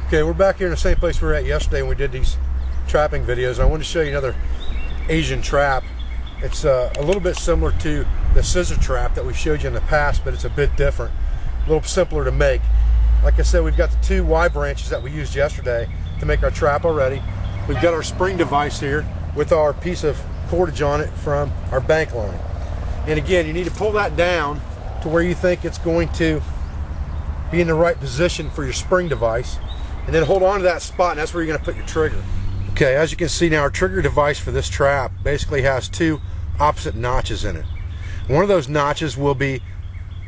Okay, we're back here in the same place we were at yesterday when we did these trapping videos. I wanted to show you another Asian trap. It's a little bit similar to the scissor trap that we showed you in the past, but it's a bit different, a little simpler to make. Like I said, we've got the two Y branches that we used yesterday to make our trap already. We've got our spring device here with our piece of cordage on it from our bank line. And again, you need to pull that down to where you think it's going to be in the right position for your spring device, and then hold on to that spot, and that's where you're going to put your trigger. Okay, as you can see now, our trigger device for this trap basically has two opposite notches in it. One of those notches will be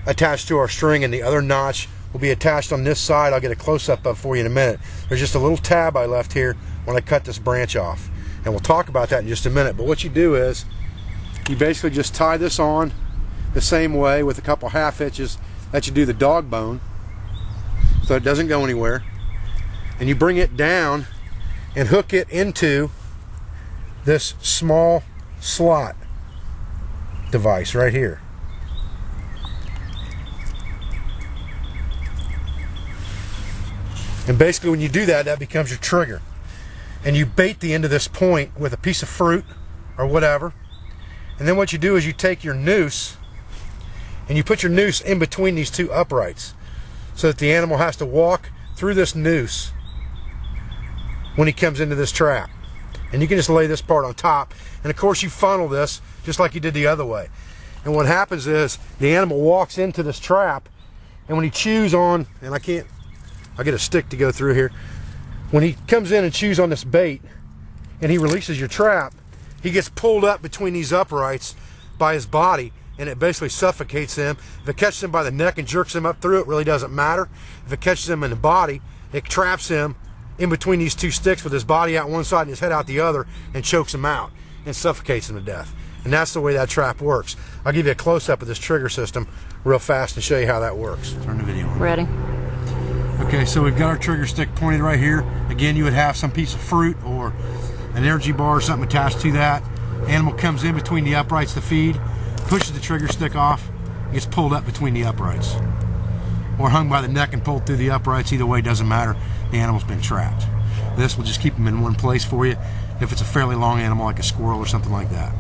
attached to our string, and the other notch will be attached on this side. I'll get a close-up of for you in a minute. There's just a little tab I left here when I cut this branch off, and we'll talk about that in just a minute. But what you do is you basically just tie this on the same way with a couple half hitches that you do the dog bone, so it doesn't go anywhere. And you bring it down and hook it into this small slot device right here. And basically when you do that, that becomes your trigger. And you bait the end of this point with a piece of fruit or whatever. And then what you do is you take your noose and you put your noose in between these two uprights so that the animal has to walk through this noose when he comes into this trap. And you can just lay this part on top, and of course you funnel this just like you did the other way. And what happens is the animal walks into this trap, and when he chews on, and I'll get a stick to go through here. When he comes in and chews on this bait and he releases your trap, he gets pulled up between these uprights by his body, and it basically suffocates him. If it catches him by the neck and jerks him up through, it really doesn't matter. If it catches him in the body, it traps him in between these two sticks with his body out one side and his head out the other, and chokes him out and suffocates him to death. And that's the way that trap works. I'll give you a close-up of this trigger system real fast and show you how that works. Turn the video on. Ready. Okay, so we've got our trigger stick pointed right here. Again, you would have some piece of fruit or an energy bar or something attached to that. Animal comes in between the uprights to feed, pushes the trigger stick off, gets pulled up between the uprights, or hung by the neck and pulled through the uprights. Either way, doesn't matter. The animal's been trapped. This will just keep them in one place for you if it's a fairly long animal like a squirrel or something like that.